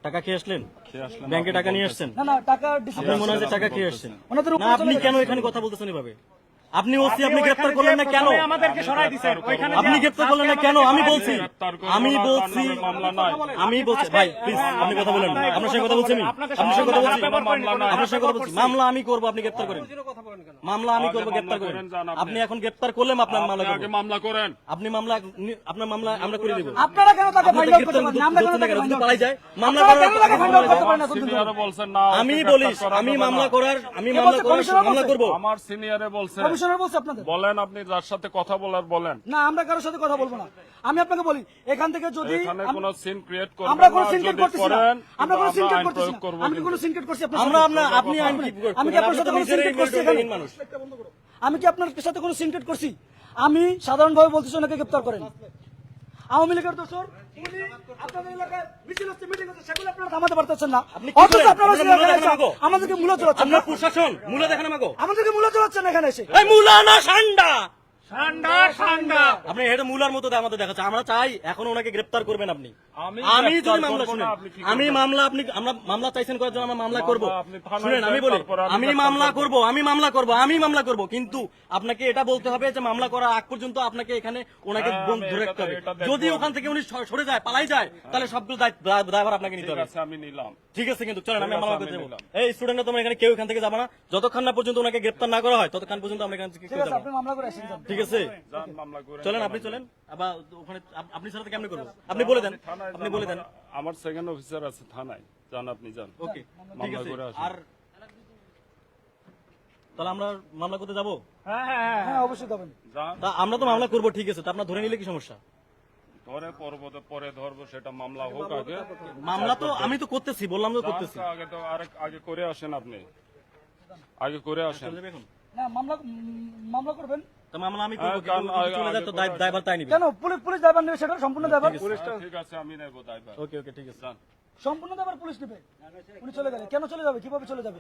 টাকা খেয়ে আসলেন? ব্যাংকে টাকা নিয়ে আসছেন? না না টাকা আপনার মনে হয় যে টাকা খেয়ে আসছেন? ওনাদের না, উপরে আপনি কেন এখানে কথা বলতেছেন এভাবে? আপনি ওসি, আপনি গ্রেফতার করলেন না কেন? আমাদেরকে সরাই দিয়েছেন ওইখানে আপনি গ্রেফতার করলেন না কেন? আমি বলছি ভাই প্লিজ আপনি কথা বলেন না। আপনার সঙ্গে কথা বলছি আমি, আপনার সঙ্গে কথা বলছি, আপনার সঙ্গে কথা বলছি। মামলা আমি করবো, আপনি গ্রেফতার করেন। মামলা আমি করবো, গ্রেফতার করেন। আপনি এখন গ্রেফতার করলেন, আপনার মামলা করবো। মামলা করেন। আপনি মামলা, আপনার মামলা আমরা করে দিব। আপনারা কেন তাকে ফাইন্ড আউট করতে পারেন না? আমরা কেন তাকে ফাইন্ড আউট পালাই যায় মামলা আপনারা করার? কেন তাকে ফাইন্ড আউট করতে পারেন না? সিনিয়রে বলছেন না। আমি বলিস, আমি মামলা করার, আমি মামলা করবো। আমার সিনিয়রে বলছে। কমিশনার বলছে আপনাদের? বলেন, আপনি যার সাথে কথা বলার বলেন। না আমরা কারোর সাথে কথা বলবো না। আমি আপনাকে বলি এখান থেকে যদি এখানে কোনো সিন ক্রিয়েট করবেন আমরা না, কোনো সিনকেট যদি করতেছি না, করেন, আমরা কোনো কিন্তু সিনকেট আইন করতেছি প্রয়োগ না। করবো আমি কি কিন্তু। কোনো সিনকেট করছি আপনার আমরা সাথে? আপনি আইন কি করবেন? আমি কি আপনার সাথে কোনো সিনকেট করছি এখানে? মানুষ আমি কি আপনার সাথে কোনো সিনকেট করছি? আমি সাধারণভাবে বলতেছি ওনাকে গ্রেফতার করেন। আওয়ামী লীগের দোষর উনি আপনাদের এলাকায় মিছিল হচ্ছে, মিটিং হচ্ছে, সেগুলো আপনারা থামাতে পারতেছেন না। অথচ আপনারা এখানে এসে আমাদেরকে মূল্য চলাচ্ছেন না। আপনার প্রশাসন মূল্য দেখেন আমাকে। আমাদেরকে মূল্য চলাচ্ছেন এখানে এসে। এই মুলা না সান্ডা, ঠান্ডা ঠান্ডা আপনি এটা মুলার মতো আমাদের দেখাচ্ছে। আমরা চাই এখন ওনাকে গ্রেফতার করবেন আপনি। আমি গ্রেফতার যদি মামলা করবো শুনেন, না, আপনি কি আমি করবেন? মামলা, আপনি আমরা মামলা চাইছেন করার জন্য আমরা মামলা করব। আপনি থানায় শুনেন আমি যান, বলি, তারপর আমি আমি গ্রেফতার মামলা করবো। করব, আমি মামলা করব, আমি মামলা করব, কিন্তু আপনাকে এটা বলতে হবে যে মামলা করার আগ পর্যন্ত আপনাকে এখানে ওনাকে হ্যাঁ, বন্ধ আমি ধরে এটা- রাখতে হবে। এটা দেখবো। যদি ওখান থেকে উনি সরে যায়, পালাই যায়, তাহলে সবগুলো দায়ভার আপনাকে নিতে ঠিক হবে। আছে, আমি নিলাম। ঠিক আছে, কিন্তু চলেন আমি ঠিক আছে, মামলা আমি করতে যাবো। নিলাম। এই স্টুডেন্টরা তোমরা এখানে কেউ এখান থেকে যাবে না যতক্ষণ না পর্যন্ত ওনাকে গ্রেফতার না করা হয়, ততক্ষণ পর্যন্ত আমরা এখান থেকে ঠিক কেউ আছে, যাবো আপনি না। মামলা করে আসেন। ঠিক আছে, যান, মামলা করে চলেন, যান, আপনি আমি- চলেন। আবার ওখানে আপনি ছাড়া কেমন করবো? আপনি বলে দেন, থানায় আপনি যান, বলে দেন। আমার সেকেন্ড অফিসার আছে থানায়, যান, আপনি যান। ওকে, ঠিক মামলা আছে। করে আসুন। আর তাহলে আমরা মামলা করতে যাবো? হ্যাঁ হ্যাঁ হ্যাঁ অবশ্যই যাবেন। যান, তা আমরা তো মামলা করবো, ঠিক আছে। তা আপনার ধরে নিলে কি সমস্যা? ধরে পর্বতে পরে ধরবো, সেটা মামলা হোক আগে। মামলা তো আমি তো করতেছি, বললাম তো করতেছি। যান, আগে তো আগে করে আসেন আপনি, আগে করে আসেন। চলে যাবে এখন? না মামলা করবেন তা মামলা আমি করবো, কারণ কিন্তু চলে যায় তো দায়ভার তাই নিবে। কেন? পুলিশ দায়ভার নেবে, সেটা সম্পূর্ণ দায়ভার। ঠিক আছে, আমি নেবো দায়ভার। ওকে ওকে, ঠিক আছে। যান। সম্পূর্ণ দায়ভার পুলিশ নেবে। উনি চলে গেলে কেন চলে যাবে? কিভাবে চলে যাবে?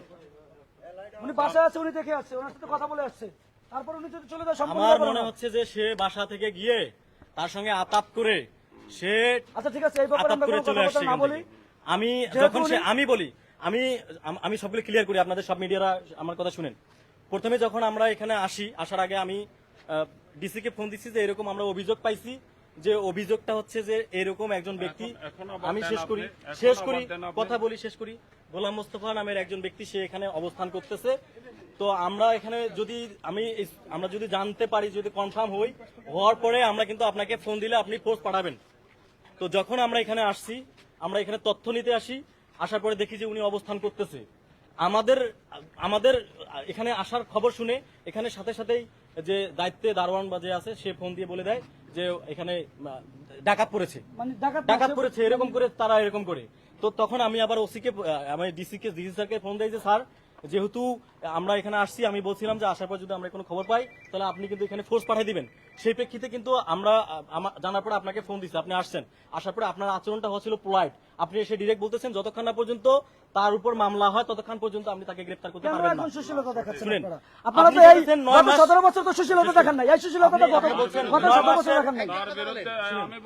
উনি বাসায় আছে, উনি দেখে আসছে, ওনার সাথে কথা বলে আসছে, তারপর উনি যদি চলে যায় সম্পূর্ণ আমার দায়ভার মনে ওনার। হচ্ছে যে সে বাসা থেকে গিয়ে তার সঙ্গে আতাপ করে সে আচ্ছা ঠিক আছে, এই ব্যাপারে আতাপ আমরা করে কোনো চলে কথা আসছে না এখান বলি। থেকে। আমি যেহেতু যখন উনি- আমি বলি, আমি সবগুলো ক্লিয়ার করি, আপনাদের সব মিডিয়ারা আমার কথা শুনেন। প্রথমে যখন আমরা এখানে আসার আগে আমি ডিসি কে ফোন দিচ্ছি যে এরকম আমরা অভিযোগ পাইছি, যে অভিযোগটা হচ্ছে যে এরকম একজন ব্যক্তি, এখন আবার আমি দেন শেষ করি, আপনি, এখন শেষ আবার করি, দেন আপনি। কথা বলি, শেষ করি। গোলাম মোস্তফা নামের একজন ব্যক্তি সে এখানে অবস্থান করতেছে। তো আমরা এখানে আমরা যদি জানতে পারি, যদি কনফার্ম হওয়ার পরে আমরা কিন্তু আপনাকে ফোন দিলে আপনি ফোর্স পাঠাবেন। তো যখন আমরা এখানে আসছি, আমরা এখানে তথ্য নিতে আসার পরে দেখি যে উনি অবস্থান করতেছে। আমাদের এখানে আসার খবর শুনে এখানে সাথে সাথেই যে দায়িত্বে দারোয়ান বা যে আছে সে ফোন দিয়ে বলে দেয় যে এখানে ডাকাত পড়েছে, মানে ডাকাত পড়েছে, এরকম করে তারা এরকম করে। তো তখন আমি আবার ওসিকে, আমি ডিসি স্যারকে ফোন দেই যে স্যার, যেহেতু আমরা এখানে আসছি, আমি বলছিলাম যে আসার পর যদি আমরা কোনো খবর পাই তাহলে আপনি কিন্তু এখানে ফোর্স পাঠিয়ে দিবেন। সেই প্রেক্ষিতে কিন্তু আমরা জানার পরে আপনাকে ফোন দিচ্ছি, আপনি আসছেন। আসার পরে আপনার আচরণটা হচ্ছিল পোলাইট, আপনি এসে ডিরেক্ট বলতেছেন যতক্ষণ না পর্যন্ত তার উপর মামলা হয় ততক্ষণ পর্যন্ত আপনি তাকে গ্রেফতার করতে কেন পারবেন না। এখন সুশীলতা দেখাচ্ছেন শুনেন, আপনারা? আপনারা তো আপনি এই বলছেন 9 গত মাস 17 বছর তো সুশীলতা দেখান নাই। এই সুশীলতা আপনি বলছেন গত 9 17 বছর মাসে- দেখান নাই। তার বিরুদ্ধে আমি